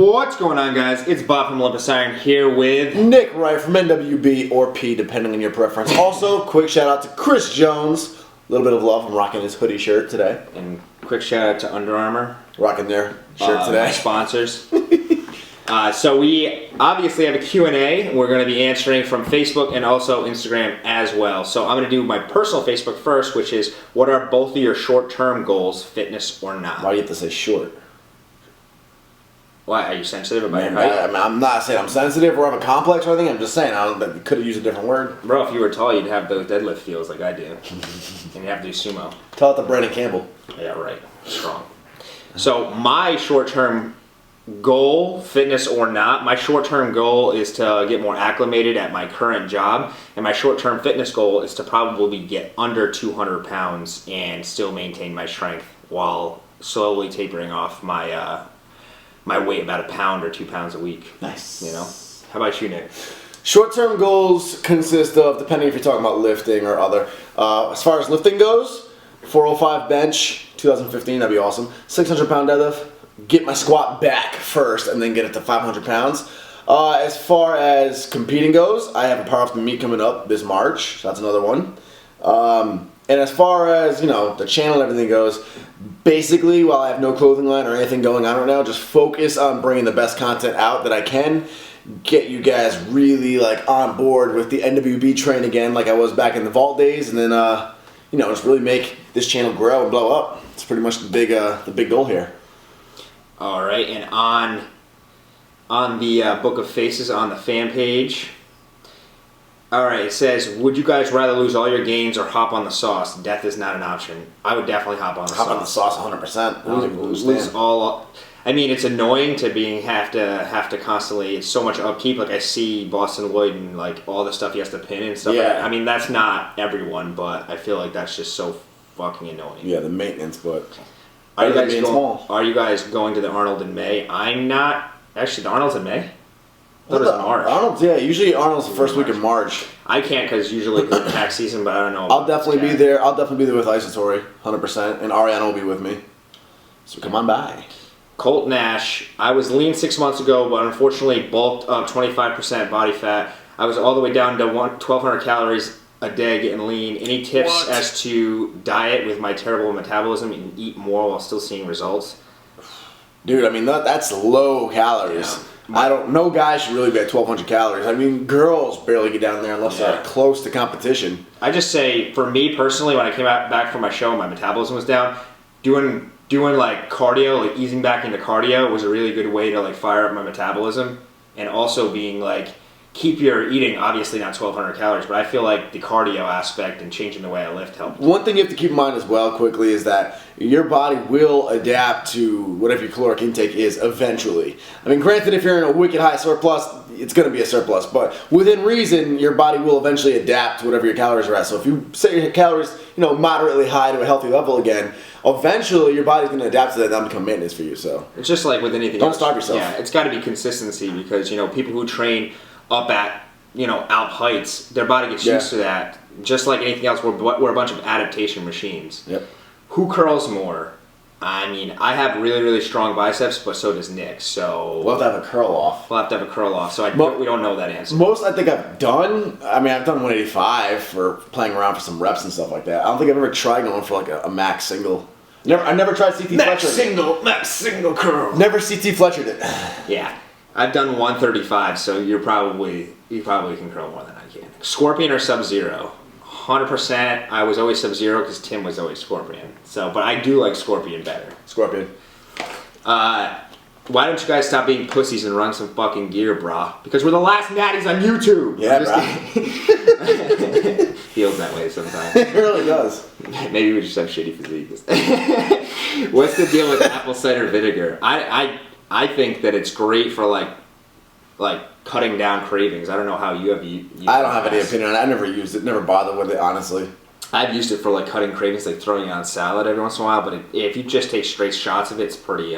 What's going on, guys? It's Bob from Olympusiron here with Nick Wright from NWB or P, depending on your preference. Also, quick shout out to Chris Jones. A little bit of love. I'm rocking his hoodie shirt today. And quick shout out to Under Armour. Rocking their shirt today. My sponsors. So we obviously have a Q&A. We're going to be answering from Facebook and also Instagram as well. So I'm going to do my personal Facebook first, which is, what are both of your short-term goals, fitness or not? Why do you have to say short? Why? Are you sensitive about your height? I mean, I'm not saying I'm sensitive or have a complex or anything. I'm just saying I could have used a different word. Bro, if you were tall, you'd have those deadlift feels like I do. And you'd have to do sumo. Tell it to Brandon Campbell. Yeah, right. Strong. So my short-term goal, fitness or not, my short-term goal is to get more acclimated at my current job, and my short-term fitness goal is to probably get under 200 pounds and still maintain my strength while slowly tapering off my my weight about 1 pound or 2 pounds a week. Nice. You know? How about you, Nick? Short-term goals consist of, depending if you're talking about lifting or other, as far as lifting goes, 405 bench, 2015, that'd be awesome. 600 pound deadlift, get my squat back first and then get it to 500 pounds. As far as competing goes, I have a powerlifting meet coming up this March, so that's another one. And as far as, you know, the channel and everything goes, basically, while I have no clothing line or anything going on right now, just focus on bringing the best content out that I can, get you guys really like on board with the NWB train again like I was back in the vault days, and then you know, just really make this channel grow and blow up. It's pretty much the big goal here. All right, and on the Book of Faces on the fan page, all right, it says, would you guys rather lose all your gains or hop on the sauce? Death is not an option. I would definitely hop on the sauce. Hop on the sauce 100%. I don't even lose all. I mean, it's annoying to have to constantly. It's so much upkeep. Like I see Boston Lloyd and like all the stuff he has to pin and stuff. Yeah. Like that. I mean, that's not everyone, but I feel like that's just so fucking annoying. Yeah, the maintenance, but are you guys going to the Arnold in May? I'm not. Actually, the Arnold's in May. I thought it was in March. Arnold's, yeah, usually Arnold's the first week of March. I can't because usually it's tax season, but I don't know. I'll definitely be there. I'll definitely be there with Isotory, 100%, and Ariana will be with me. So come on by. Colt Nash, I was lean 6 months ago, but unfortunately bulked up 25% body fat. I was all the way down to 1,200 calories a day getting lean. Any tips as to diet with my terrible metabolism and eat more while still seeing results? Dude, I mean, that's low calories. Yeah. No guy should really be at 1,200 calories. I mean, girls barely get down there unless they're close to competition. I just say, for me personally, when I came back from my show and my metabolism was down, doing like cardio, like easing back into cardio was a really good way to like fire up my metabolism, and also being like, keep your eating obviously not 1,200 calories, but I feel like the cardio aspect and changing the way I lift helped. One thing you have to keep in mind as well quickly is that your body will adapt to whatever your caloric intake is eventually. I mean, granted, if you're in a wicked high surplus, it's going to be a surplus, but within reason, your body will eventually adapt to whatever your calories are at. So if you set your calories, you know, moderately high to a healthy level again, eventually your body's going to adapt to that and become maintenance for you. So it's just like with anything don't else. starve yourself. Yeah, it's got to be consistency, because, you know, people who train up at, you know, Alp heights, their body gets used to that. Just like anything else, we're a bunch of adaptation machines. Yep. Who curls more? I mean, I have really, really strong biceps, but so does Nick. So we'll have to have a curl off. We'll have to have a curl off. So we don't know that answer. Most I think I've done. I mean, I've done 185 for playing around for some reps and stuff like that. I don't think I've ever tried going for like a max single. I never tried CT Fletcher. Max single curl. Never CT Fletchered it. Yeah. I've done 135, so you probably can curl more than I can. Scorpion or Sub-Zero? 100%. I was always Sub-Zero because Tim was always Scorpion. So, but I do like Scorpion better. Scorpion. Why don't you guys stop being pussies and run some fucking gear, brah? Because we're the last natties on YouTube. Yeah, brah. Feels that way sometimes. It really does. Maybe we just have shitty physiques. What's the deal with apple cider vinegar? I think that it's great for like cutting down cravings. I don't know how you have used it. I don't have any opinion on it. I never used it. Never bothered with it, honestly. I've used it for like cutting cravings, like throwing it on salad every once in a while. But if you just take straight shots of it, it's pretty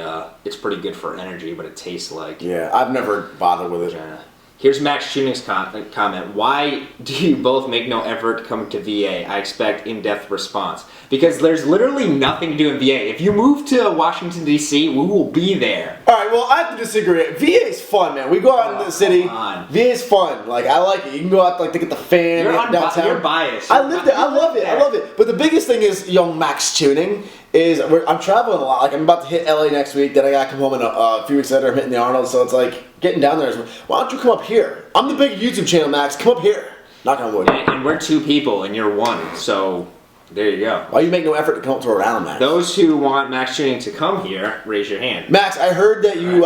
good for energy. But it tastes like I've never bothered with it. Here's Max Tuning's comment. Why do you both make no effort to come to VA? I expect in-depth response. Because there's literally nothing to do in VA. If you move to Washington, D.C., we will be there. Alright, well, I have to disagree. VA's fun, man. We go out into the city. VA's fun. Like, I like it. You can go out, like, to get the fan. You're biased. I lived it. I love it. I love it. But the biggest thing is, young Max Tuning, is I'm traveling a lot. Like, I'm about to hit LA next week. Then I got to come home in a few weeks later. I'm hitting the Arnold. So it's like, getting down there is, why don't you come up here? I'm the big YouTube channel, Max. Come up here. Knock on wood. And we're 2 people, and you're 1. So... there you go. Why you make no effort to come up to Rhode Island, Max? Those who want Max Tuning to come here, raise your hand. Max, I heard that you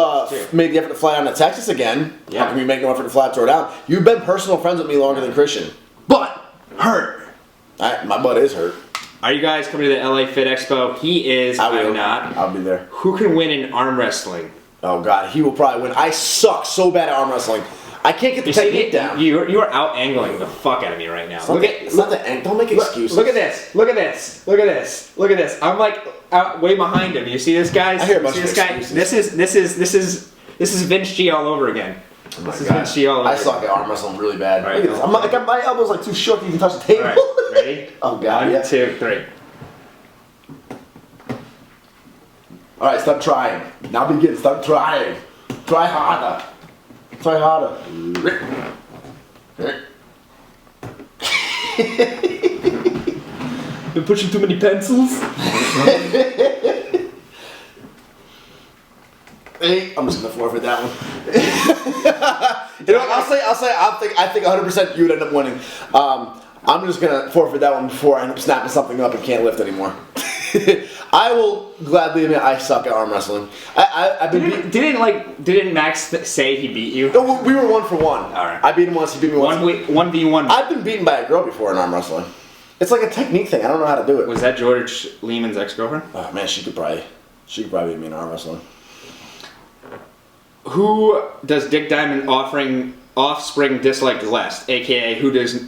made the effort to fly down to Texas again. Yeah. How come you make no effort to fly up to Rhode Island? You've been personal friends with me longer than Christian. But hurt. My butt is hurt. Are you guys coming to the LA Fit Expo? He is. I'm not. I'll be there. Who can win in arm wrestling? Oh God, he will probably win. I suck so bad at arm wrestling. I can't get the technique down. You are out angling the fuck out of me right now. Don't make excuses. Look at this. Look at this. Look at this. Look at this. I'm like out way behind him. You see this, guys? I hear a bunch of excuses. This is Vince G all over again. Oh my this is God. Vince G all over. I suck at arm wrestling really bad. Right, look at this. I'm like, my elbow's like too short to even touch the table. All right, ready? Oh God. 1, 2, 3. All right, stop trying. Now begin. Stop trying. Try harder. Try harder. Been pushing too many pencils. Hey, I'm just gonna forfeit that one. You know what? I think 100% you would end up winning. I'm just gonna forfeit that one before I end up snapping something up and can't lift anymore. I will gladly admit I suck at arm wrestling. I've been Didn't Max say he beat you? No, we were 1-for-1. All right. I beat him once. He beat me once. 1v1. I've been beaten by a girl before in arm wrestling. It's like a technique thing. I don't know how to do it. Was that George Lehman's ex-girlfriend? Oh man, she could probably beat me in arm wrestling. Who does Dick Diamond offspring dislike less? AKA who does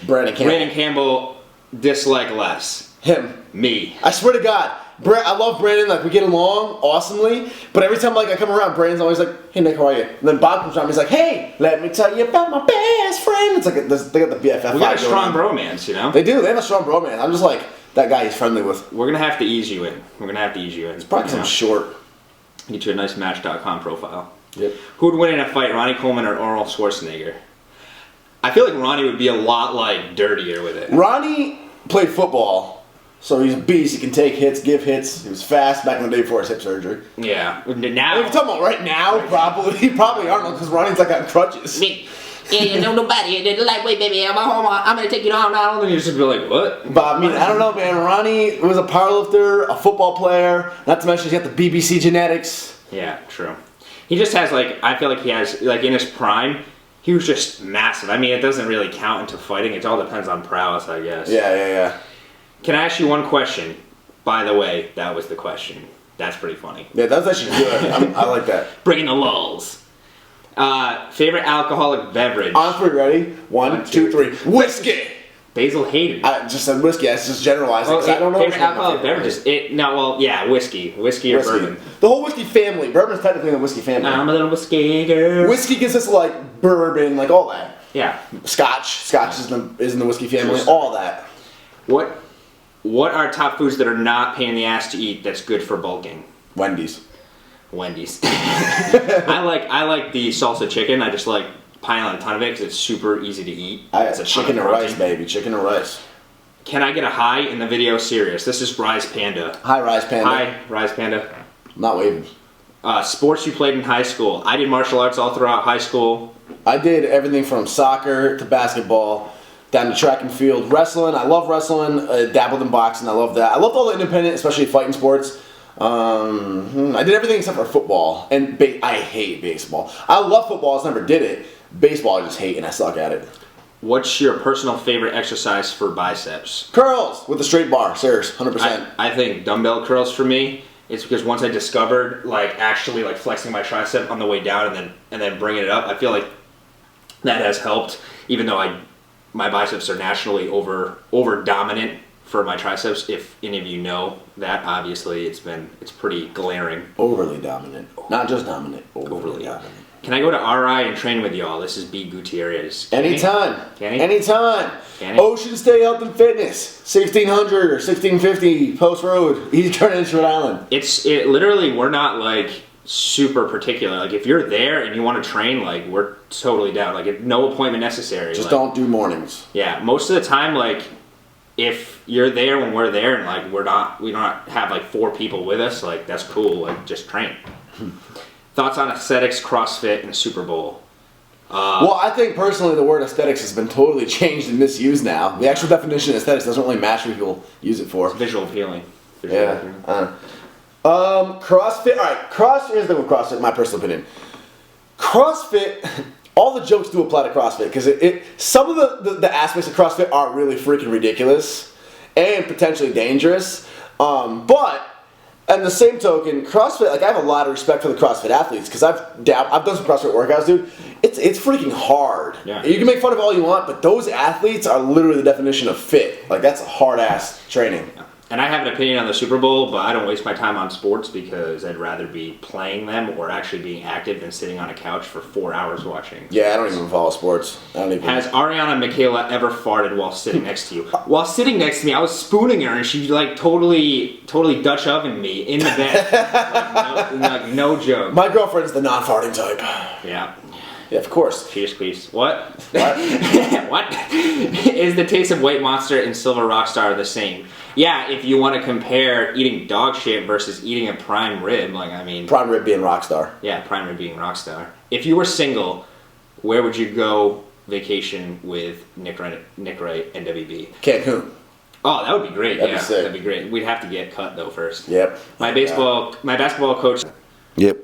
Brandon Campbell dislike less? Him. Me. I swear to God, I love Brandon. Like, we get along awesomely, but every time I come around, Brandon's always like, "Hey Nick, how are you?" And then Bob comes around, he's like, "Hey, let me tell you about my best friend." It's like they got the BFF. We got a strong bromance, you know. They do. They have a strong bromance. I'm just like that guy he's friendly with. We're gonna have to ease you in. It's probably because I'm short. Get you a nice Match.com profile. Yep. Who would win in a fight, Ronnie Coleman or Arnold Schwarzenegger? I feel like Ronnie would be a lot dirtier with it. Ronnie played football. So he's a beast. He can take hits, give hits. He was fast back in the day before his hip surgery. Yeah. Now. If you're talking about right now, probably Arnold, because Ronnie's like on crutches. Me. Yeah, you know nobody. The lightweight, baby. I'm gonna take you down now. And you just be like, what? But I mean, I don't know, man. Ronnie was a powerlifter, a football player. Not to mention he's got the BBC genetics. Yeah, true. He just has I feel like he has in his prime. He was just massive. I mean, it doesn't really count into fighting. It all depends on prowess, I guess. Yeah. Can I ask you one question? By the way, that was the question. That's pretty funny. Yeah, that's actually good. I like that. Bringing the lulls. Favorite alcoholic beverage? On 3, ready? 1, 2, 3. Whiskey! Basil hated. I just said whiskey. I just generalized it. I don't know. Favorite alcoholic beverages? Whiskey. Whiskey or bourbon. The whole whiskey family. Bourbon's technically in the whiskey family. I'm a little whiskey girl. Whiskey consists of bourbon, all that. Yeah. Scotch is in the whiskey family. All that. What are top foods that are not pain in the ass to eat that's good for bulking? Wendy's. I like the salsa chicken. I just like piling a ton of it because it's super easy to eat. It's a chicken and rice, baby. Chicken and rice. Can I get a hi in the video serious? This is Rise Panda. Hi, Rise Panda. Hi, Rise Panda. Not waving. Sports you played in high school. I did martial arts all throughout high school. I did everything from soccer to basketball, down to track and field. Wrestling, I love wrestling. Dabbled in boxing, I love that. I loved all the independent, especially fighting sports. I did everything except for football. And I hate baseball. I love football, I just never did it. Baseball I just hate and I suck at it. What's your personal favorite exercise for biceps? Curls with a straight bar, serious, 100%. I think dumbbell curls for me. It's because once I discovered actually flexing my tricep on the way down and then bringing it up, I feel like that has helped. Even though my biceps are naturally over dominant for my triceps. If any of you know that, obviously it's pretty glaring. Overly dominant, not just dominant. Overly dominant. Can I go to RI and train with y'all? This is B. Gutierrez. Anytime. Can he? Anytime. Can he? Ocean State Health and Fitness, 1600 or 1650 Post Road, East Greenwich, Rhode Island. It literally, we're not like super particular. Like if you're there and you want to train, like we're totally down. Like no appointment necessary. Just like, don't do mornings. Yeah, most of the time, like if you're there when we're there and like we don't have like 4 people with us, like that's cool. Like just train. Thoughts on aesthetics, CrossFit, and Super Bowl? Well, I think personally the word aesthetics has been totally changed and misused now. The actual definition of aesthetics doesn't really match what people use it for. Visual appealing. CrossFit. Alright, here's the thing with CrossFit, my personal opinion. CrossFit, all the jokes do apply to CrossFit because some of the aspects of CrossFit are really freaking ridiculous and potentially dangerous. But and the same token, CrossFit, like I have a lot of respect for the CrossFit athletes because I've done some CrossFit workouts, dude. It's freaking hard. Yeah. You can make fun of all you want, but those athletes are literally the definition of fit. Like that's a hard ass training. And I have an opinion on the Super Bowl, but I don't waste my time on sports because I'd rather be playing them or actually being active than sitting on a couch for 4 hours watching. Yeah, I don't even follow sports. Has Ariana Michaela ever farted while sitting next to you? While sitting next to me, I was spooning her and she like totally Dutch ovened me in the bed. like no joke. My girlfriend's the non-farting type. Yeah. Yeah, of course. Cheers, please. What? What? What? Is the taste of White Monster and Silver Rockstar the same? Yeah, if you want to compare eating dog shit versus eating a prime rib, like I mean... Prime rib being Rockstar. Yeah, prime rib being Rockstar. If you were single, where would you go vacation with Nick Wright and WB? Cancun. Oh, that would be great. That'd be sick. That'd be great. We'd have to get cut though first. Yep. My basketball coach. Yep.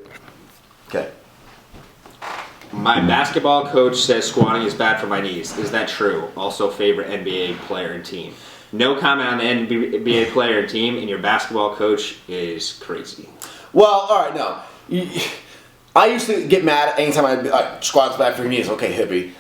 Okay. My basketball coach says squatting is bad for my knees. Is that true? Also, favorite NBA player and team. No comment on the NBA player and team, and your basketball coach is crazy. Well, all right, no. I used to get mad anytime I'd be like, squat's bad for your knees. Okay, hippie.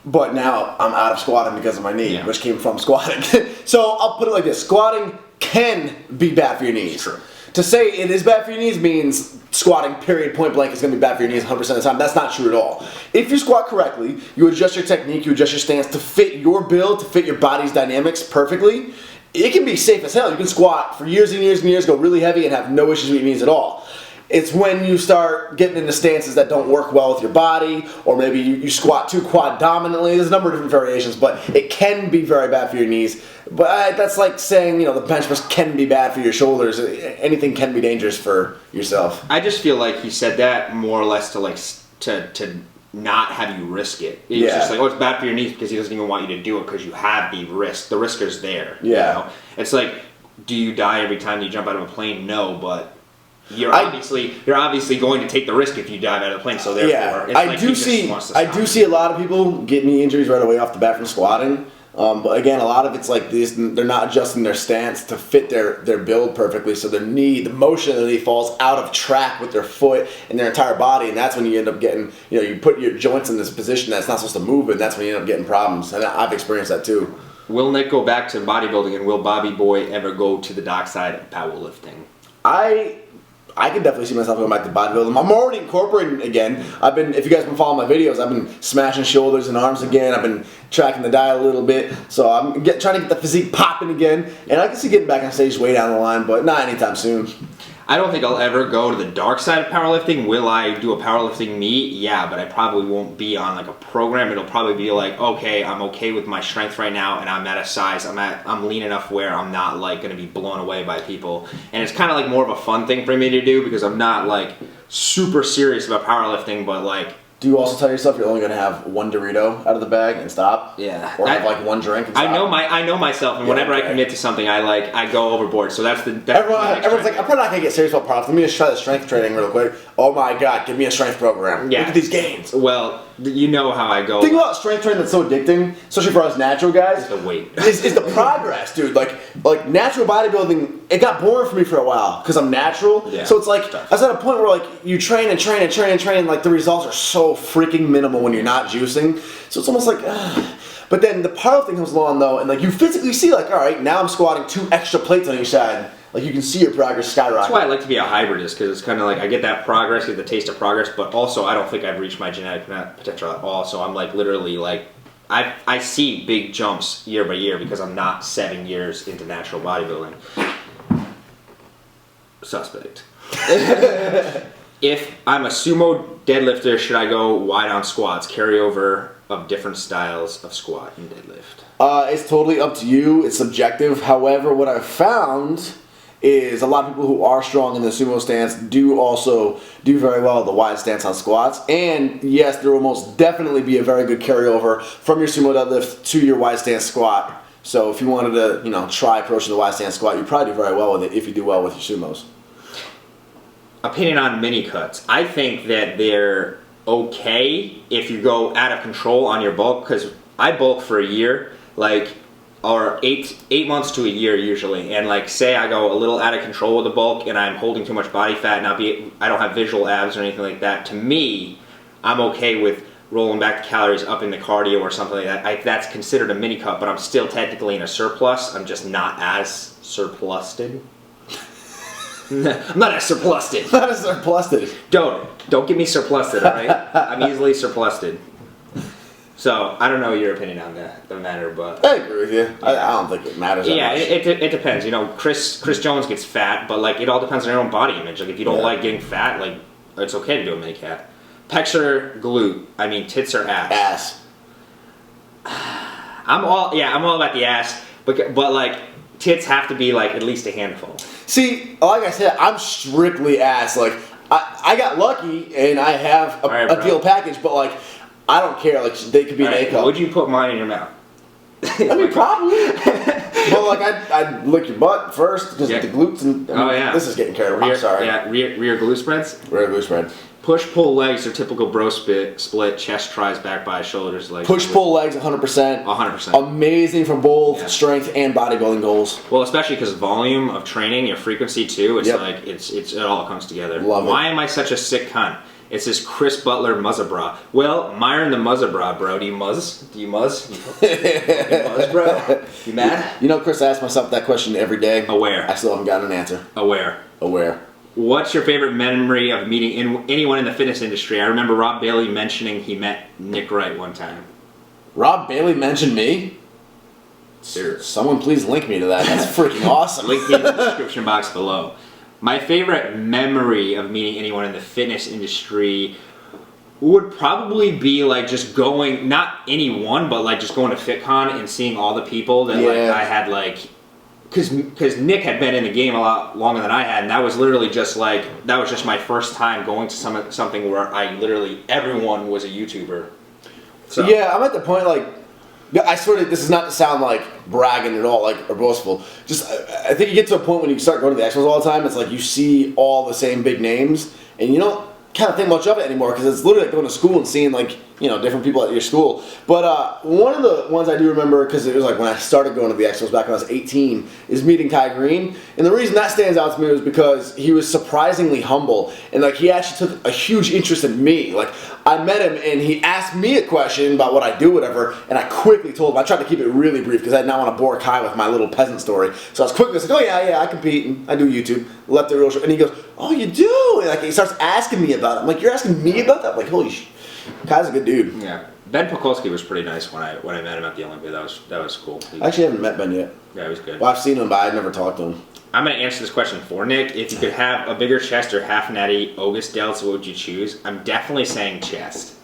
But now I'm out of squatting because of my knee, which came from squatting. So I'll put it like this. Squatting can be bad for your knees. True. To say it is bad for your knees means squatting, period, point blank, is going to be bad for your knees 100% of the time. That's not true at all. If you squat correctly, you adjust your technique, you adjust your stance to fit your build, to fit your body's dynamics perfectly, it can be safe as hell. You can squat for years and years and years, go really heavy, and have no issues with your knees at all. It's when you start getting into stances that don't work well with your body, or maybe you squat too quad dominantly. There's a number of different variations, but it can be very bad for your knees. But that's like saying, the bench press can be bad for your shoulders. Anything can be dangerous for yourself. I just feel like he said that more or less to not have you risk it. It's just like, it's bad for your knees because he doesn't even want you to do it because you have the risk. The risker's there. Yeah. It's like, do you die every time you jump out of a plane? No, but you're obviously going to take the risk if you dive out of the plane. So therefore, it's I do see a lot of people get knee injuries right away off the bat from squatting. But again, a lot of it's like they're not adjusting their stance to fit their build perfectly, so the motion of the knee falls out of track with their foot and their entire body, and that's when you end up getting, you put your joints in this position that's not supposed to move, and that's when you end up getting problems. And I've experienced that too. Will Nick go back to bodybuilding, and will Bobby Boy ever go to the dark side of powerlifting? I can definitely see myself going back to bodybuilding. I'm already incorporating again. If you guys been following my videos, I've been smashing shoulders and arms again. I've been tracking the diet a little bit. So I'm trying to get the physique popping again. And I can see getting back on stage way down the line, but not anytime soon. I don't think I'll ever go to the dark side of powerlifting. Will I do a powerlifting meet? Yeah, but I probably won't be on like a program. It'll probably be like, okay, I'm okay with my strength right now, and I'm at a size, I'm lean enough where I'm not like going to be blown away by people. And it's kind of like more of a fun thing for me to do because I'm not like super serious about powerlifting, but like. Do you also tell yourself you're only going to have one Dorito out of the bag and stop? Yeah. Or have like one drink and stop? I know myself, and whenever I commit to something, I go overboard. So that's everyone's like, I'm probably not going to get serious about powerlifting. Let me just try the strength training real quick. Oh my God, give me a strength program. Yeah. Look at these gains. Well, you know how I go. The thing about strength training that's so addicting, especially for us natural guys, is the weight. is the progress, dude. Like natural bodybuilding, it got boring for me for a while because I'm natural. Yeah. So it's like I was at a point where like you train and like the results are so freaking minimal when you're not juicing. So it's almost like. But then the powerlifting comes along though, and like you physically see like, all right, now I'm squatting 2 extra plates on each side. Like you can see your progress skyrocket. That's why I like to be a hybridist, because it's kind of like I get that progress, get the taste of progress, but also I don't think I've reached my genetic potential at all. So I'm like literally like I see big jumps year by year because I'm not 7 years into natural bodybuilding. Suspect. If I'm a sumo deadlifter, should I go wide on squats? Carryover of different styles of squat and deadlift. It's totally up to you. It's subjective. However, what I've found is a lot of people who are strong in the sumo stance do also do very well at the wide stance on squats. And yes, there will most definitely be a very good carryover from your sumo deadlift to your wide stance squat. So if you wanted to, try approaching the wide stance squat, you probably do very well with it if you do well with your sumos. Opinion on mini cuts. I think that they're okay if you go out of control on your bulk, because I bulk for a year, or 8 months to a year usually, and like say I go a little out of control with the bulk and I'm holding too much body fat and I don't have visual abs or anything like that. To me, I'm okay with rolling back the calories, up in the cardio or something like that. That's considered a mini cut, but I'm still technically in a surplus. I'm just not as surplused. I'm not as surplused. Not as surplused. Don't get me surplused, alright? I'm easily surplused. So, I don't know your opinion on the matter, but... I agree with you. I don't think it matters that much. It depends. Chris Jones gets fat, but like it all depends on your own body image. Like if you don't like getting fat, like it's okay to do a mini cat. Pecs or glute? I mean, tits or ass? I'm all about the ass, but like tits have to be like at least a handful. See, like I said, I'm strictly ass. Like I got lucky and I have a deal package, but like I don't care. Like they could be an A cup. Would you put mine in your mouth? I mean, probably. Well, like I'd lick your butt first because the glutes and. This is getting carried away. I'm sorry. Yeah, rear glute spreads. Rear glute spread. Push pull legs are typical bro split. Chest tries, back by shoulders, legs. Push pull legs 100%. 100%. Amazing for both strength and bodybuilding goals. Well, especially because volume of training, your frequency too. It's like it all comes together. Why am I such a sick cunt? It's this Chris Butler muzza bra. Well, Myron the muzza bra, bro. Do you muzz? Do you muzz, bro? You mad? Chris, I ask myself that question every day. Aware. I still haven't gotten an answer. Aware. What's your favorite memory of meeting anyone in the fitness industry? I remember Rob Bailey mentioning he met Nick Wright one time. Rob Bailey mentioned me? Sure. Someone please link me to that. That's freaking awesome. Link me in the description box below. My favorite memory of meeting anyone in the fitness industry would probably be like just going, not anyone, but like just going to FitCon and seeing all the people that like I had like, because Nick had been in the game a lot longer than I had, and that was literally just like, that was just my first time going to something where everyone was a YouTuber. So. Yeah, I'm at the point like, I swear this is not to sound like bragging at all, like or boastful. Just I think you get to a point when you start going to the expos all the time. It's like you see all the same big names, and you don't kind of think much of it anymore because it's literally like going to school and seeing like different people at your school. But one of the ones I do remember, because it was like when I started going to the expos back when I was 18, is meeting Kai Green. And the reason that stands out to me was because he was surprisingly humble, and like he actually took a huge interest in me. Like I met him and he asked me a question about what I do, whatever, and I quickly told him. I tried to keep it really brief because I did not want to bore Kai with my little peasant story. So I was quickly like, oh yeah, I compete and I do YouTube. Left it real short, and he goes, oh, you do? And like he starts asking me about it. I'm like, you're asking me about that? I'm like, holy shit. Kai's a good dude. Yeah, Ben Pokulski was pretty nice when I met him at the Olympia. That was cool. I actually haven't met Ben yet. Yeah, he was good. Well, I've seen him, but I've never talked to him. I'm gonna answer this question for Nick. If you could have a bigger chest or half natty August delts, what would you choose? I'm definitely saying chest.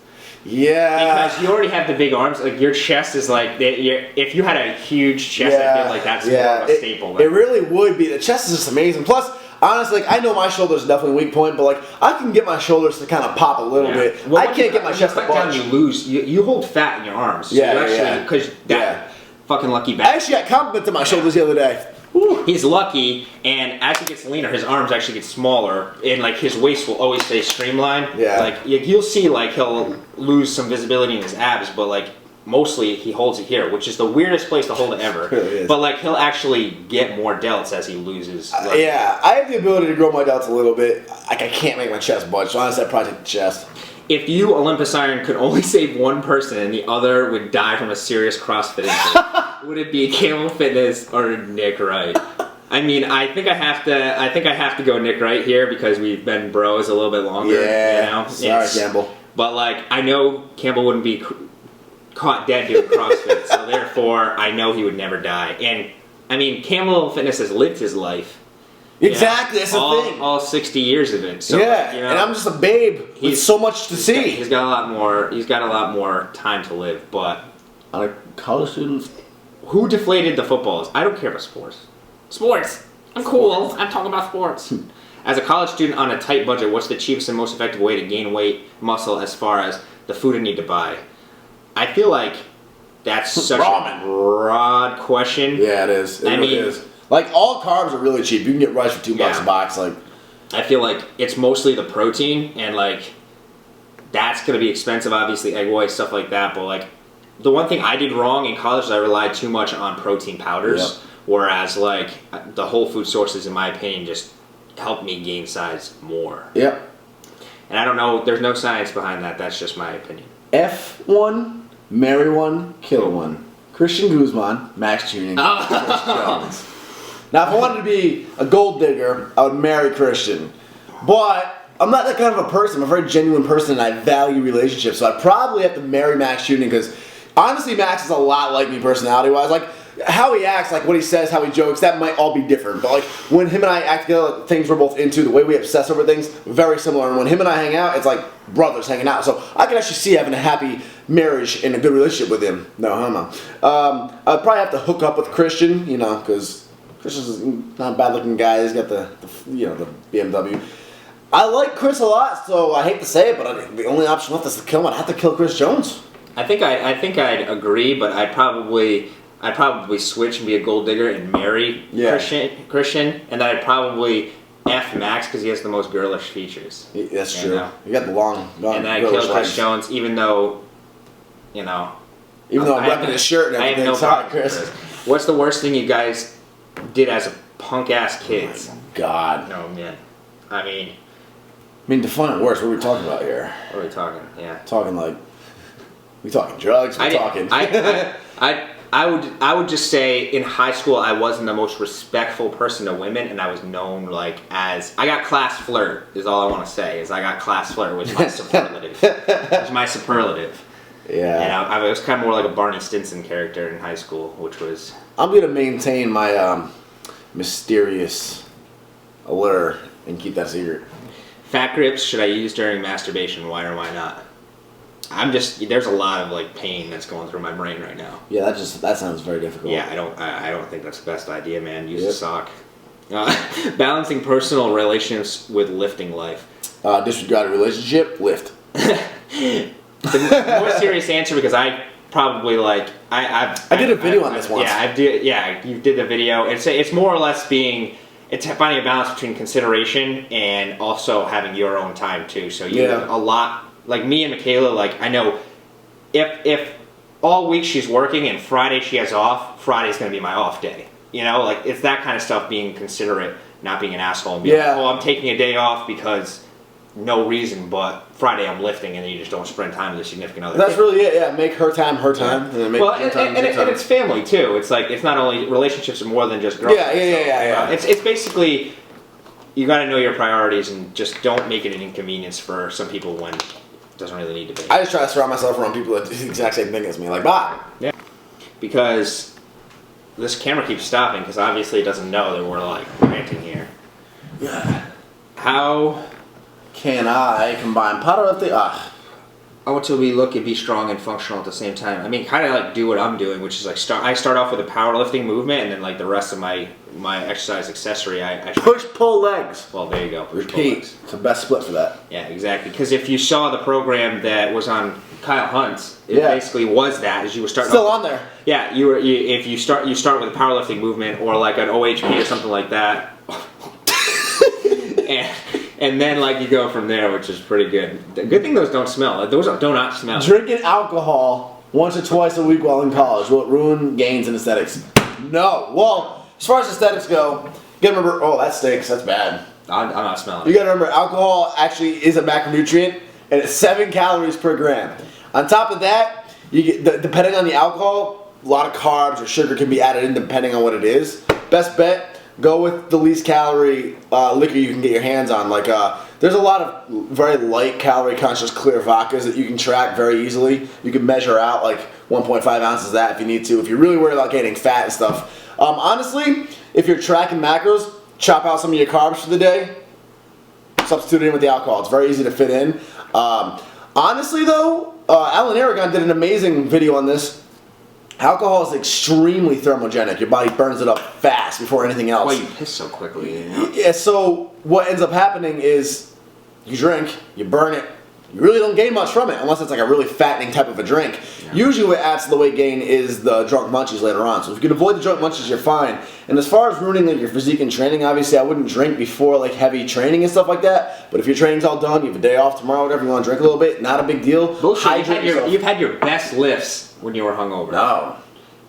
Yeah. Because you already have the big arms. Like your chest is like, if you had a huge chest, I feel like that's more of a staple. It really would be. The chest is just amazing. Plus, honestly, like, I know my shoulders is definitely a weak point, but like I can get my shoulders to kind of pop a little bit. Well, I can't get my chest to budge. You hold fat in your arms. So because that fucking lucky back. I actually got complimented to my shoulders the other day. Woo. He's lucky, and as he gets leaner, his arms actually get smaller, and like his waist will always stay streamlined. Yeah. Like you'll see, like he'll lose some visibility in his abs, but like mostly he holds it here, which is the weirdest place to hold it ever. It really is. But like he'll actually get more delts as he loses. Yeah, I have the ability to grow my delts a little bit. Like I can't make my chest budge, so honestly, I'd probably take the chest. If you, Olympusiron, could only save one person and the other would die from a serious CrossFit injury, would it be Camel Fitness or Nick Wright? I mean, I think I have to go Nick Wright here because we've been bros a little bit longer. Yeah. You know? Sorry, Campbell. But like, I know Campbell wouldn't be caught dead doing CrossFit, so therefore I know he would never die. And I mean, Camel Fitness has lived his life. Exactly, that's the thing. All 60 years of it. So, yeah, you know, and I'm just a babe with so much to see. He's got a lot more. He's got a lot more time to live. But on a college student, who deflated the footballs? I don't care about sports. Sports. I'm cool. I'm talking about sports. As a college student on a tight budget, what's the cheapest and most effective way to gain weight, muscle, as far as the food I need to buy? I feel like that's such a broad question. Yeah, it is. It really is. Like, all carbs are really cheap. You can get rice for $2 a box. Like, I feel like it's mostly the protein, and like that's gonna be expensive. Obviously, egg whites, stuff like that. But like, the one thing I did wrong in college is I relied too much on protein powders, whereas like the whole food sources, in my opinion, just helped me gain size more. Yep. And I don't know. There's no science behind that. That's just my opinion. F1, marry one, kill one. Christian Guzman, max tuning. Chris Jones. Now, if I wanted to be a gold digger, I would marry Christian. But I'm not that kind of a person. I'm a very genuine person, and I value relationships. So I'd probably have to marry Max Shooting because, honestly, Max is a lot like me personality-wise. Like, how he acts, like what he says, how he jokes, that might all be different. But, like, when him and I act together, things we're both into, the way we obsess over things, very similar. And when him and I hang out, it's like brothers hanging out. So I can actually see having a happy marriage and a good relationship with him. No, I'd probably have to hook up with Christian, you know, because Christian's not a bad-looking guy. He's got the BMW. I like Chris a lot, so I hate to say it, but the only option left is to kill him. I'd have to kill Chris Jones. I think I'd agree, but I'd probably switch and be a gold digger and marry Christian, and then I'd probably F Max because he has the most girlish features. That's true. You got the long and then I'd kill Chris Jones, even though I'm repping his shirt and everything. I have no Sorry, problem, Chris. What's the worst thing you guys did as a punk-ass kids? Oh my God. No, man. I mean, define it worse. What are we talking about here? What are we talking? Yeah. Talking like, we talking drugs? I would just say in high school I wasn't the most respectful person to women, and I was known like as I got class flirt is all I want to say is I got class flirt, which is my superlative. Yeah. And I was kind of more like a Barney Stinson character in high school, which was. I'm gonna maintain my mysterious allure and keep that secret. Fat grips should I use during masturbation? Why or why not? There's a lot of like pain that's going through my brain right now. Yeah, that sounds very difficult. Yeah, I don't think that's the best idea, man. Use a sock. Balancing personal relationships with lifting life. Disregard a relationship, lift. The more serious answer, because I probably like I did a video on this once. Yeah, you did the video. It's more or less it's finding a balance between consideration and also having your own time too. So a lot. Like me and Michaela, like I know if all week she's working and Friday she has off, Friday's going to be my off day. You know, like it's that kind of stuff, being considerate, not being an asshole. And being like, oh, I'm taking a day off because no reason, but Friday I'm lifting, and then you just don't spend time with a significant other. That's really it, yeah. Make her time her time. Yeah. And then it's family too. It's like, it's not only, relationships are more than just girls. Yeah. It's basically, you got to know your priorities and just don't make it an inconvenience for some people when doesn't really need to be. I just try to surround myself around people that do the exact same thing as me. Like, bye. Yeah. Because this camera keeps stopping because obviously it doesn't know that we're like ranting here. Yeah. How can I combine powerlifting? I want to be strong and functional at the same time. I mean, kind of like do what I'm doing, which is like I start off with a powerlifting movement, and then like the rest of my exercise accessory, I push pull legs. Well, there you go. Repeat. It's the best split for that. Yeah, exactly. Because if you saw the program that was on Kyle Hunt's, it basically was that as you were starting. Still on there. Yeah, if you start with a powerlifting movement or like an OHP or something like that, and then like you go from there, which is pretty good. The good thing those don't smell. Those do not smell. Drinking alcohol once or twice a week while in college, will it ruin gains and aesthetics? No. Well, as far as aesthetics go, you gotta remember, that stinks. That's bad. I'm not smelling. You gotta remember, alcohol actually is a macronutrient, and it's 7 calories per gram. On top of that, you get depending on the alcohol, a lot of carbs or sugar can be added in depending on what it is. Best bet, go with the least calorie liquor you can get your hands on. Like there's a lot of very light calorie conscious clear vodkas that you can track very easily. You can measure out like 1.5 ounces of that if you need to. If you're really worried about getting fat and stuff. Honestly, if you're tracking macros, chop out some of your carbs for the day. Substitute it in with the alcohol. It's very easy to fit in. Honestly though, Alan Aragon did an amazing video on this. Alcohol is extremely thermogenic. Your body burns it up fast before anything else. Why you piss so quickly? You know? Yeah, so what ends up happening is you drink, you burn it, you really don't gain much from it unless it's like a really fattening type of a drink. Yeah. Usually what adds to the weight gain is the drunk munchies later on. So if you can avoid the drunk munchies, you're fine. And as far as ruining like, your physique and training, obviously I wouldn't drink before like heavy training and stuff like that. But if your training's all done, you have a day off tomorrow, whatever, you want to drink a little bit, not a big deal. Bullshit. You've had your best lifts when you were hungover. No.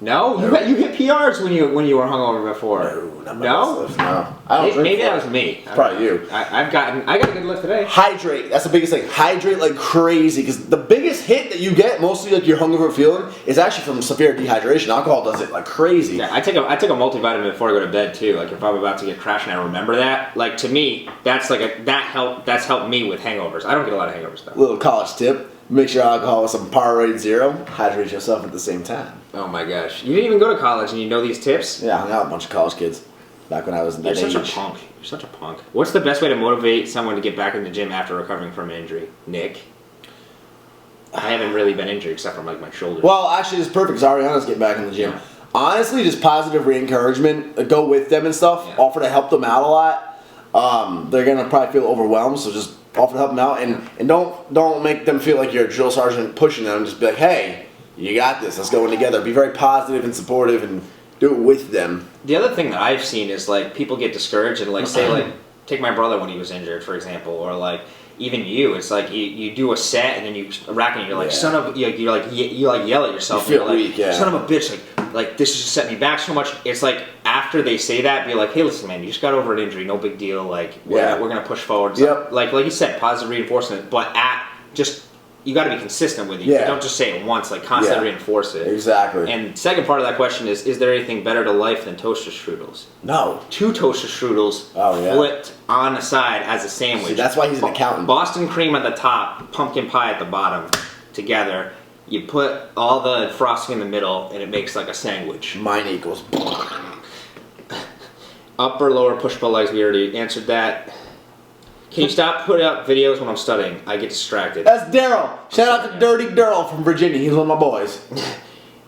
No? You hit PRs when you were hungover before. No? No. I don't drink. Maybe that was me. It's probably you. I got a good lift today. Hydrate. That's the biggest thing. Hydrate like crazy because the biggest hit that you get, mostly like your hungover feeling, is actually from severe dehydration. Alcohol does it like crazy. Yeah, I take a multivitamin before I go to bed too. Like if I'm about to get crashed and I remember that, like to me, that's helped me with hangovers. I don't get a lot of hangovers though. Little college tip. Mix your alcohol with some Powerade Zero. Hydrate yourself at the same time. Oh my gosh. You didn't even go to college and you know these tips? Yeah, I hung out with a bunch of college kids back when I was in that age. You're such a punk. You're such a punk. What's the best way to motivate someone to get back in the gym after recovering from an injury? Nick? I haven't really been injured except from like my shoulder. Well, actually, it's perfect because Ariana's getting back in the gym. Yeah. Honestly, just positive re-encouragement. Go with them and stuff. Yeah. Offer to help them out a lot. They're going to probably feel overwhelmed, so just offer to help them out. And don't make them feel like you're a drill sergeant pushing them. Just be like, hey, you got this. Let's go in together. Be very positive and supportive and do it with them. The other thing that I've seen is like people get discouraged and like say like take my brother when he was injured, for example, or like even you. It's like you do a set and then you rack and you're like son of you yell at yourself. You feel and you're weak, like, son of a bitch. Like this just set me back so much. It's like after they say that, be like, hey, listen, man, you just got over an injury, no big deal. Like we're gonna push forward. So, like you said, positive reinforcement, but you got to be consistent with it. Yeah. Don't just say it once. Like constantly reinforce it. Exactly. And second part of that question is there anything better to life than toaster strudels? No. 2 toaster strudels flipped on the side as a sandwich. See, that's why he's an accountant. Boston cream at the top, pumpkin pie at the bottom, together. You put all the frosting in the middle, and it makes like a sandwich. Mine equals. Upper, lower, push-pull legs. We already answered that. Can you stop putting up videos when I'm studying? I get distracted. That's Daryl. Shout out to Dirty Daryl from Virginia. He's one of my boys.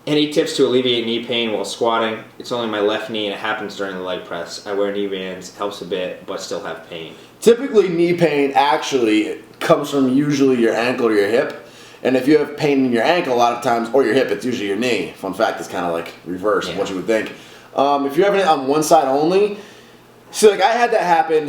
Any tips to alleviate knee pain while squatting? It's only my left knee and it happens during the leg press. I wear knee bands, helps a bit, but still have pain. Typically, knee pain actually comes from usually your ankle or your hip. And if you have pain in your ankle a lot of times, or your hip, it's usually your knee. Fun fact, it's kind of like reverse of what you would think. If you're having it on one side only, see, like I had that happen.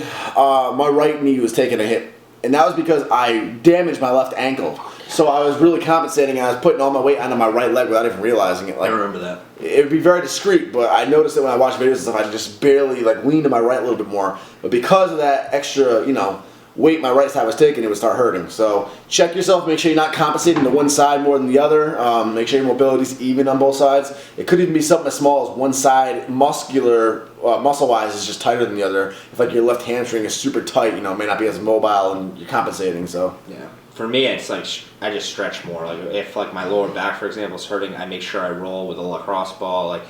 My right knee was taking a hit, and that was because I damaged my left ankle. So I was really compensating, and I was putting all my weight onto my right leg without even realizing it. Like, I remember that. It would be very discreet, but I noticed that when I watched videos and stuff, I just barely like leaned to my right a little bit more. But because of that extra, weight my right side was taking, it would start hurting. So check yourself, make sure you're not compensating to one side more than the other. Make sure your mobility's even on both sides. It could even be something as small as one side muscle-wise is just tighter than the other. If like your left hamstring is super tight, it may not be as mobile and you're compensating. So yeah. For me, it's like I just stretch more. Like if like my lower back, for example, is hurting, I make sure I roll with a lacrosse ball. Like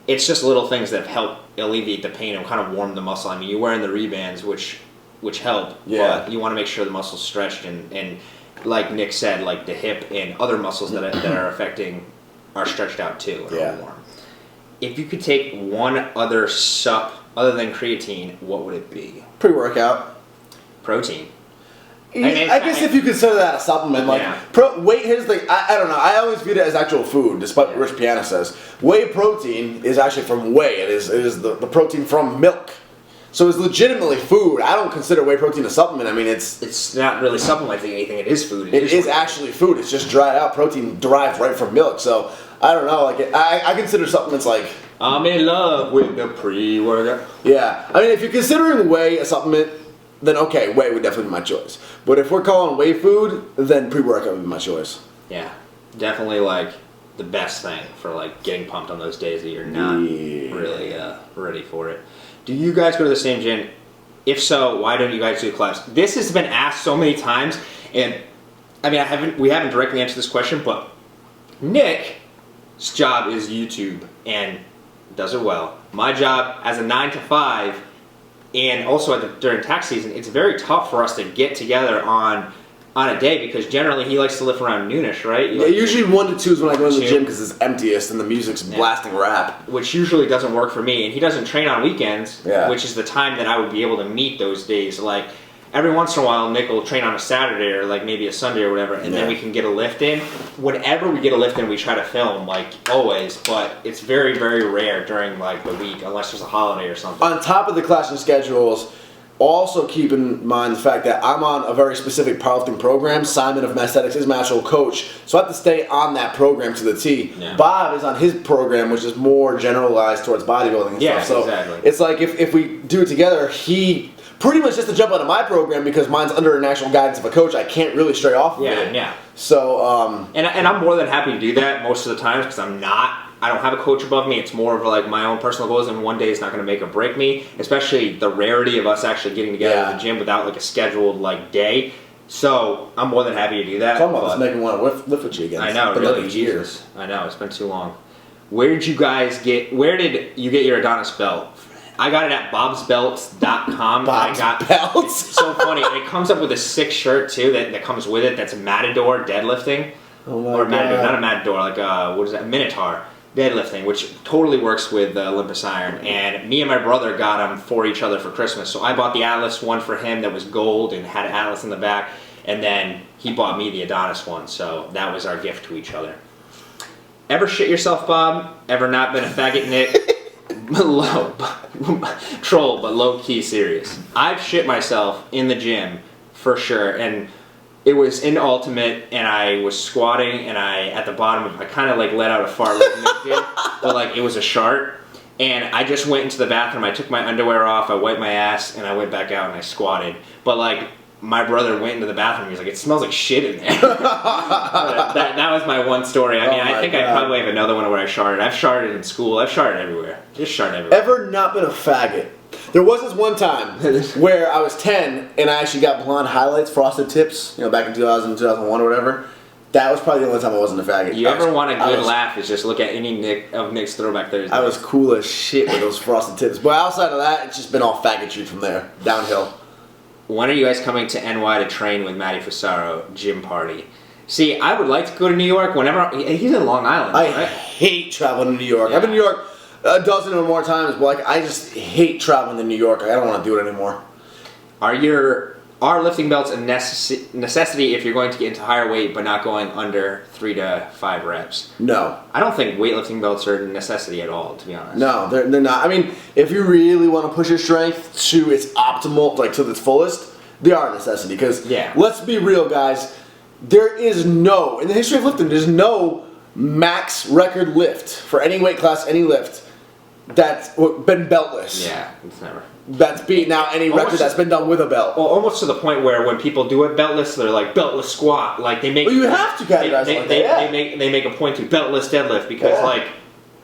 it's just little things that help alleviate the pain and kind of warm the muscle. I mean, you're wearing the rebands, which help, but you want to make sure the muscle's stretched and like Nick said, like the hip and other muscles that are affecting are stretched out too and are warm. If you could take one other sup other than creatine, what would it be? Pre-workout. Protein. I guess if you consider that a supplement, here's the thing, I don't know, I always view it as actual food, despite what Rich Piana says. Whey protein is actually from whey, it is the protein from milk. So it's legitimately food. I don't consider whey protein a supplement. I mean, it's not really supplementing anything. It is food. It is actually food. It's just dried out protein derived right from milk. So I don't know. Like I consider supplements like I'm in love with the pre-workout. Yeah, I mean, if you're considering whey a supplement, then okay, whey would definitely be my choice. But if we're calling whey food, then pre-workout would be my choice. Yeah, definitely like the best thing for like getting pumped on those days that you're not really ready for it. Do you guys go to the same gym? If so, why don't you guys do collabs? This has been asked so many times, and I mean, we haven't directly answered this question, but Nick's job is YouTube and does it well. My job as a 9 to 5, and also during tax season, it's very tough for us to get together on a day because generally he likes to lift around noonish, right? Yeah, usually 1 to 2 is when I go to the gym because it's emptiest and the music's blasting rap. Which usually doesn't work for me, and he doesn't train on weekends, Yeah. which is the time that I would be able to meet those days. Like, every once in a while, Nick will train on a Saturday or like maybe a Sunday or whatever, and then we can get a lift in. Whenever we get a lift in, we try to film, like always, but it's very, very rare during like the week, unless there's a holiday or something. On top of the clashing schedules, also keep in mind the fact that I'm on a very specific powerlifting program. Simon of Mathetics is my actual coach, so I have to stay on that program to the T. Yeah. Bob is on his program, which is more generalized towards bodybuilding and stuff. So exactly. it's like if we do it together, he pretty much just to jump out of my program because mine's under an actual guidance of a coach. I can't really stray off of it. Yeah. So and I'm more than happy to do that most of the times because I don't have a coach above me. It's more of like my own personal goals, and one day is not going to make or break me, especially the rarity of us actually getting together in the gym without like a scheduled like day. So I'm more than happy to do that. Come on, let's make me want to lift with you again. I know, it's been really, like Jesus. I know, it's been too long. Where did you get your Adonis belt? I got it at bobsbelts.com. Bob's Belts? It's so funny. And it comes up with a sick shirt too that comes with it that's a Matador deadlifting. Oh my or Matador, God. not a Matador, like what is that? Minotaur deadlifting, which totally works with Olympusiron. And me and my brother got them for each other for Christmas. So I bought the Atlas one for him that was gold and had Atlas in the back. And then he bought me the Adonis one. So that was our gift to each other. Ever shit yourself, Bob? Ever not been a faggot, Nick? Troll, but low-key serious. I've shit myself in the gym for sure, and it was in Ultimate, and I was squatting, and at the bottom, I kind of like let out a fart like Nick did, but like it was a shart, and I just went into the bathroom, I took my underwear off, I wiped my ass, and I went back out and I squatted, but like my brother went into the bathroom, he was like, it smells like shit in there. that was my one story. I mean, I think I probably have another one where I sharted. I've sharted in school, I've sharted everywhere. Just sharted everywhere. Ever not been a faggot? There was this one time where I was 10 and I actually got blonde highlights, frosted tips, back in 2000, 2001 or whatever. That was probably the only time I wasn't a faggot. You ever want a good laugh is just look at any Nick's Throwback Thursday. I was cool as shit with those frosted tips. But outside of that, it's just been all faggotry from there, downhill. When are you guys coming to NY to train with Matty Fusaro gym party? See, I would like to go to New York whenever. He's in Long Island, I right? hate traveling to New York. Yeah. I've been to New York a dozen or more times, but like I just hate traveling to New York. I don't want to do it anymore. Are lifting belts a necessity if you're going to get into higher weight but not going under 3 to 5 reps? No. I don't think weightlifting belts are a necessity at all, to be honest. No, they're not. I mean, if you really want to push your strength to its optimal, like to its fullest, they are a necessity. Because let's be real, guys. There is in the history of lifting, there's no max record lift for any weight class, any lift that's been beltless. Yeah, it's never. That's beaten out any record that's been done with a belt. Well, almost to the point where when people do it beltless, they're like beltless squat. Like they make. Well, you have to categorize it like that. They make a point to beltless deadlift because like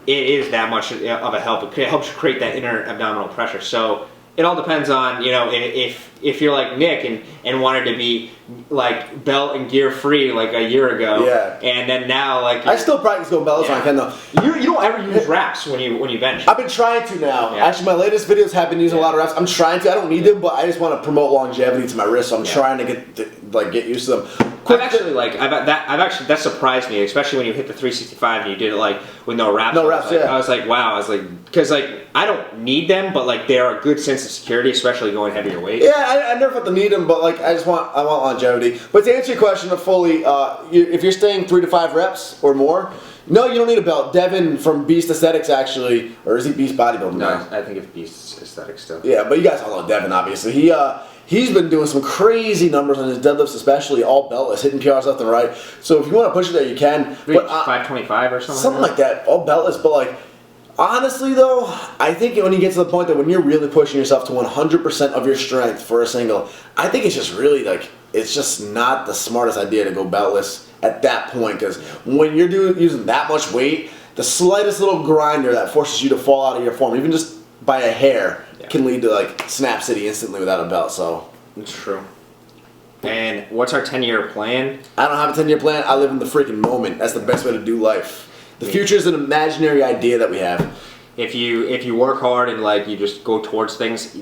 it is that much of a help. It helps create that inner abdominal pressure. So it all depends on if you're like Nick and wanted to be like belt and gear free like a year ago. Yeah. And then now like I still practice going beltless when I can though. You don't ever use wraps when you bench. I've been trying to now. Yeah. Actually, my latest videos have been using a lot of wraps. I'm trying to. I don't need them, but I just want to promote longevity to my wrist, so I'm trying to get used to them. That surprised me, especially when you hit the 365 and you did it like with no wraps. I was like, wow. I was like, because like I don't need them, but like they are a good sense of security, especially going heavier weight. Yeah, I never felt the need them, but like I want longevity. But to answer your question fully, if you're staying 3 to 5 reps or more, no, you don't need a belt. Devin from Beast Aesthetics actually, or is he Beast Bodybuilding? No, I think it's Beast Aesthetics still. Yeah, but you guys all know Devin, obviously. He's been doing some crazy numbers on his deadlifts, especially all beltless, hitting PRs left and right. So if you want to push it there, you can. But 525 or something. Something like that, all beltless. But like, Honestly, though, I think when you get to the point that when you're really pushing yourself to 100% of your strength for a single, I think it's just really like, it's just not the smartest idea to go beltless at that point, because when you're using that much weight, the slightest little grinder that forces you to fall out of your form, even just by a hair, can lead to like Snap City instantly without a belt. So it's true. And what's our 10-year plan? I don't have a 10-year plan. I live in the freaking moment. That's the best way to do life. The future is an imaginary idea that we have. If you work hard and like you just go towards things,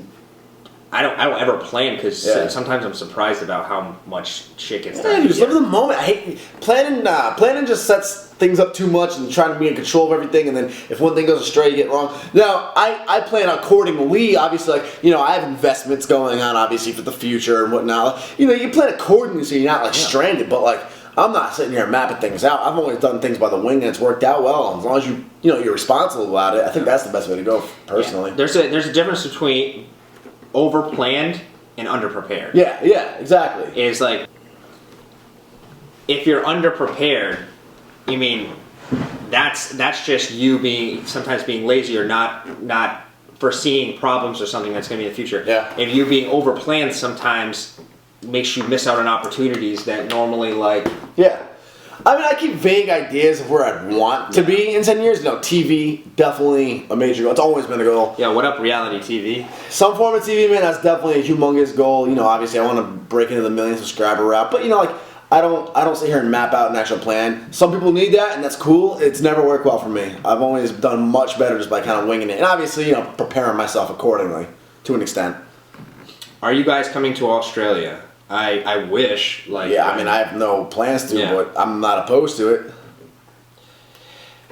I don't ever plan, because sometimes I'm surprised about how much shit gets done. Yeah, you just live in the moment. I hate planning. Planning just sets things up too much and trying to be in control of everything. And then if one thing goes astray, you get it wrong. Now I plan accordingly. Obviously, like I have investments going on, obviously for the future and whatnot. You plan accordingly so you're not like stranded. But like, I'm not sitting here mapping things out. I've always done things by the wing, and it's worked out well. As long as you're responsible about it, I think that's the best way to go, personally. Yeah. There's a difference between over-planned and under-prepared. Yeah, exactly. Is like, if you're under-prepared, you mean that's just you sometimes being lazy or not foreseeing problems or something that's going to be in the future. Yeah. If you being over-planned sometimes makes you miss out on opportunities that normally like... Yeah. I mean, I keep vague ideas of where I'd want to be in 10 years. TV, definitely a major goal. It's always been a goal. Yeah, what up, reality TV? Some form of TV, man, that's definitely a humongous goal. Obviously I want to break into the million subscriber route. But, I don't sit here and map out an actual plan. Some people need that, and that's cool. It's never worked well for me. I've always done much better just by kind of winging it. And obviously, preparing myself accordingly to an extent. Are you guys coming to Australia? I wish, like... Yeah, I mean, I have no plans to, but I'm not opposed to it.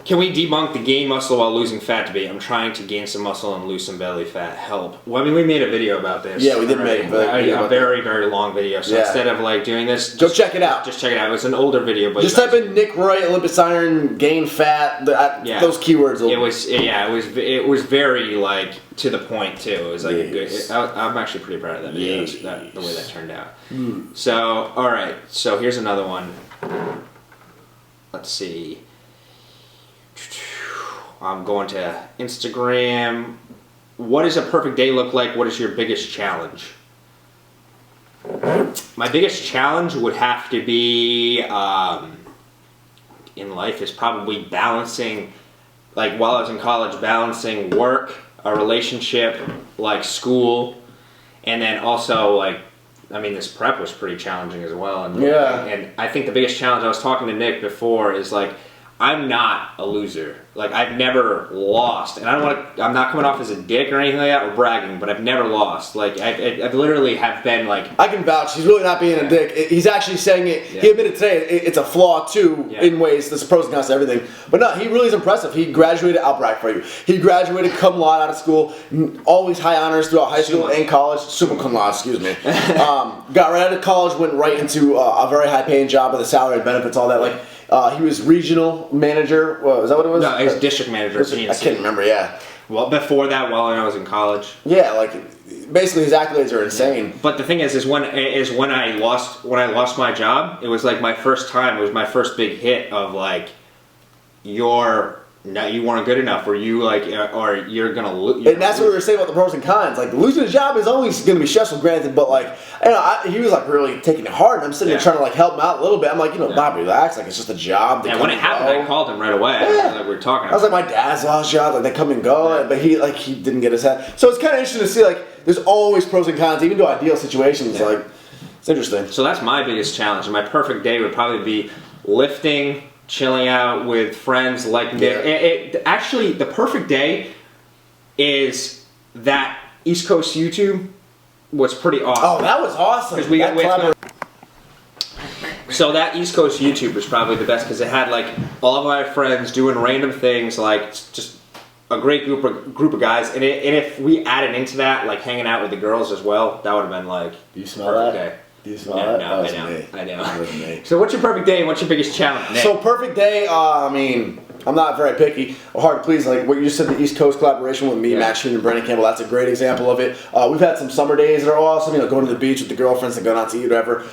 Can we debunk the gain muscle while losing fat debate? I'm trying to gain some muscle and lose some belly fat. Help. Well, I mean, we made a video about this. Yeah, we did make a very, very long video. So instead of like doing this... Go check it out. Just check it out. It was an older video, but... Just type in Nick Wright, Olympusiron, gain fat, those keywords. It was very, like, to the point, too. It was like a good... I'm actually pretty proud of that video, the way that turned out. So, alright. So, here's another one. Let's see. I'm going to Instagram. What does a perfect day look like? What is your biggest challenge? My biggest challenge would have to be in life is probably balancing, like while I was in college, balancing work, a relationship, like school, and then also like, I mean, this prep was pretty challenging as well. And I think the biggest challenge, I was talking to Nick before, is like, I'm not a loser. Like, I've never lost, and I'm not coming off as a dick or anything like that or bragging, but I've never lost. Like, I've literally have been like... I can vouch. He's really not being a dick. He's actually saying it. He admitted today it's a flaw too in ways. There's pros and cons to everything. But no, he really is impressive. He graduated, I'll brag for you. He graduated cum laude out of school, always high honors throughout high school and college. Super cum laude, excuse me. Got right out of college, went right into a very high paying job with a salary, benefits, all that. Like, he was regional manager. Is that what it was? No, he was district manager. I can't remember. Yeah. Well, before that, while I was in college. Yeah, like basically his accolades are insane. But the thing is when I lost my job, it was like my first time. It was my first big hit of like, you weren't good enough, or you like, or you're gonna lose. And that's what we were saying about the pros and cons. Like, losing a job is always going to be stressful, granted, but like, he was like really taking it hard. And I'm sitting there trying to like help him out a little bit. I'm like, Bob, relax. Like, it's just a job. Yeah, when it happened, I called him right away. Like we were talking. I was like, my dad's lost jobs. Like, they come and go, but he didn't get his head. So it's kind of interesting to see like there's always pros and cons, even to ideal situations. Like, it's interesting. So that's my biggest challenge. And my perfect day would probably be lifting, chilling out with friends like Nick. Actually, the perfect day is that East Coast YouTube was pretty awesome. Oh, that was awesome. So that East Coast YouTube was probably the best because it had like all of my friends doing random things, like just a great group of guys. And if we added into that, like hanging out with the girls as well, that would have been like Do you smell that? day. Do you smell that? No, I know. That was me. So what's your perfect day and what's your biggest challenge, Nick? So perfect day, I mean, I'm not very picky or hard to please. Like what you just said, the East Coast collaboration with me, Max Sheen, and Brandon Campbell, that's a great example of it. We've had some summer days that are awesome, going to the beach with the girlfriends and going out to eat, whatever.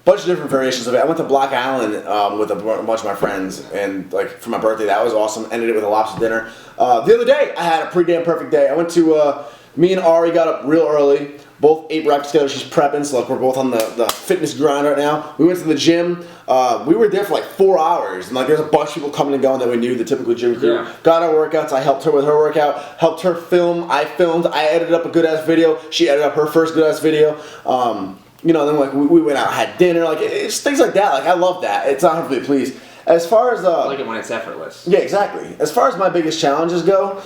bunch of different variations of it. I went to Block Island with a bunch of my friends, and like for my birthday, that was awesome. Ended it with a lobster dinner. The other day, I had a pretty damn perfect day. I went to me and Ari got up real early. Both ate breakfast together. She's prepping, so like we're both on the fitness grind right now. We went to the gym. We were there for like 4 hours, and like there's a bunch of people coming and going that we knew, the typical gym crew. Yeah. Got our workouts. I helped her with her workout. Helped her film. I filmed. I edited up a good ass video. She edited up her first good ass video. You know, then like we went out, had dinner. Like it's things like that. Like I love that. It's not hard to be pleased. As far as I like it when it's effortless. yeah, exactly. As far as my biggest challenges go.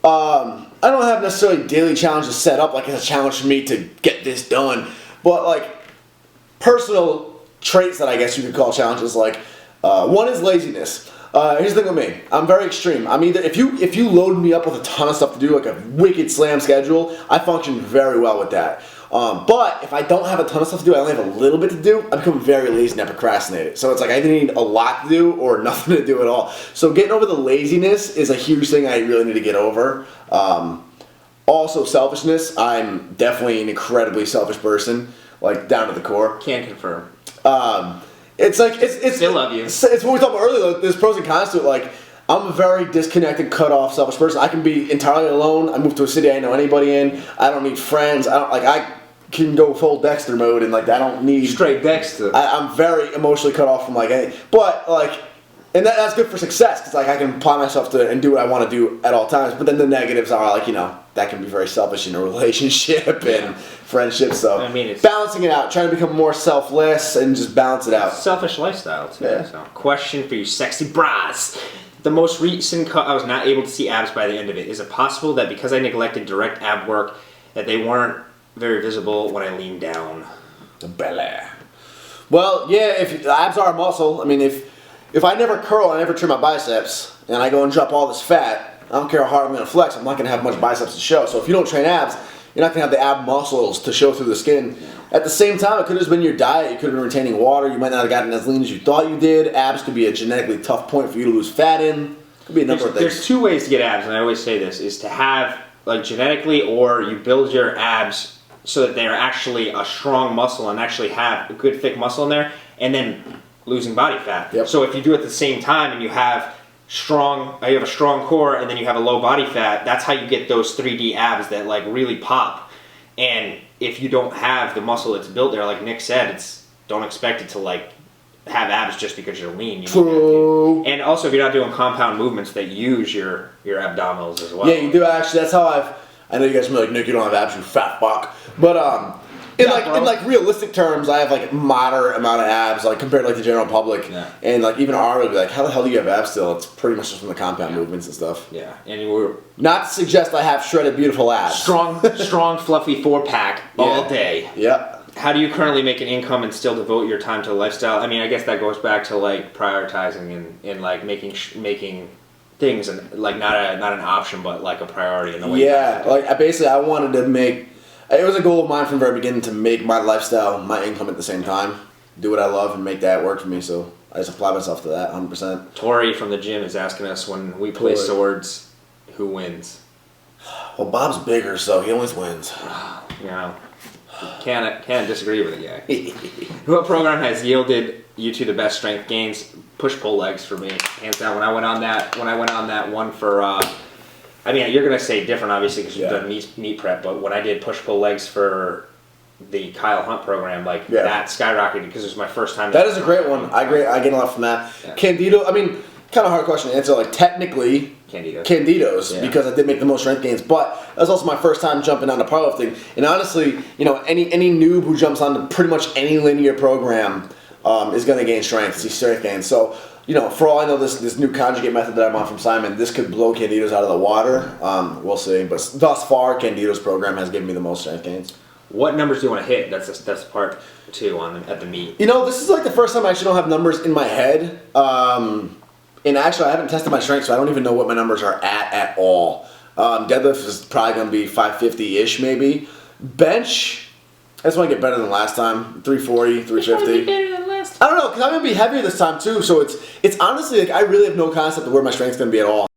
I don't have necessarily daily challenges set up like it's a challenge for me to get this done, but like personal traits that I guess you could call challenges. Like one is laziness. Here's the thing with me. I'm very extreme. I'm either if you load me up with a ton of stuff to do, like a wicked slam schedule, I function very well with that. But if I don't have a ton of stuff to do, I only have a little bit to do, I become very lazy and I procrastinate it. So it's like I either need a lot to do or nothing to do at all. So getting over the laziness is a huge thing I really need to get over. Also selfishness. I'm definitely an incredibly selfish person, like down to the core. Can confirm. It's like it's Still love you. It's what we talked about earlier. Like, there's pros and cons to it. Like I'm a very disconnected, cut off, selfish person. I can be entirely alone. I moved to a city I don't know anybody in. I don't need friends. I can go full Dexter mode and like I don't need Straight Dexter. I'm very emotionally cut off from like any, but like, and that's good for success because like I can apply myself to and do what I want to do at all times. But then the negatives are like that can be very selfish in a relationship and friendship. So I mean, it's balancing it out, trying to become more selfless and just balance it out. selfish lifestyle too. Yeah. So, question for you, sexy bras. The most recent cut, I was not able to see abs by the end of it. Is it possible that because I neglected direct ab work, that they weren't very visible when I leaned down? The belly. Well, yeah, if abs are a muscle, I mean, if I never curl, I never trim my biceps, and I go and drop all this fat, I don't care how hard I'm going to flex, I'm not going to have much biceps to show. So if you don't train abs, you're not going to have the ab muscles to show through the skin. At the same time, it could have just been your diet. You could have been retaining water. You might not have gotten as lean as you thought you did. Abs could be a genetically tough point for you to lose fat in. Could be a number of things. There's two ways to get abs, and I always say this, is to have, like, genetically, or you build your abs so that they're actually a strong muscle and actually have a good thick muscle in there, and then losing body fat. Yep. So if you do it at the same time and you have a strong core and then you have a low body fat, that's how you get those 3D abs that like really pop. And if you don't have the muscle that's built there, like Nick said, don't expect it to like have abs just because you're lean. True. And also if you're not doing compound movements that use your abdominals as well. Yeah, you do actually. That's how I know you guys are like, Nick, you don't have abs, you fat fuck. But in realistic terms, I have like moderate amount of abs, like compared to like the general public. Yeah. And like even Ari would be like, how the hell do you have abs still? It's pretty much just from the compound movements and stuff. Yeah. And you were not to suggest I have shredded beautiful abs. Strong, fluffy 4-pack all day. Yeah. How do you currently make an income and still devote your time to lifestyle? I mean, I guess that goes back to like prioritizing and like making things and like not an option but like a priority in the way. Yeah, like I wanted to make. It was a goal of mine from the very beginning to make my lifestyle my income at the same time, do what I love and make that work for me. So I just apply myself to that 100%. Tori from the gym is asking us when we play swords, who wins? Well, Bob's bigger, so he always wins. You know, can't disagree with the guy. What program has yielded you to the best strength gains? Push-pull legs for me, hands down. When I went on that one for, I mean, you're gonna say different, obviously, because you've done meat prep. But when I did push-pull legs for the Kyle Hunt program, like that skyrocketed because it was my first time. That is a great one. I get a lot from that. Yeah. Candido. I mean, kind of hard question to answer. Like technically, Candidos, because I did make the most strength gains, but that was also my first time jumping onto powerlifting. And honestly, you know, any noob who jumps onto pretty much any linear program is going to gain strength, see strength gains. So, you know, for all I know, this new conjugate method that I'm on from Simon, this could blow Candido's out of the water. We'll see. But thus far, Candido's program has given me the most strength gains. What numbers do you want to hit? That's part 2 at the meet. You know, this is like the first time I actually don't have numbers in my head. And actually, I haven't tested my strength, so I don't even know what my numbers are at all. Deadlift is probably going to be 550-ish, maybe. Bench, I just want to get better than last time. 340, 350. I don't know, because I'm going to be heavier this time, too. So it's honestly, like, I really have no concept of where my strength's going to be at all.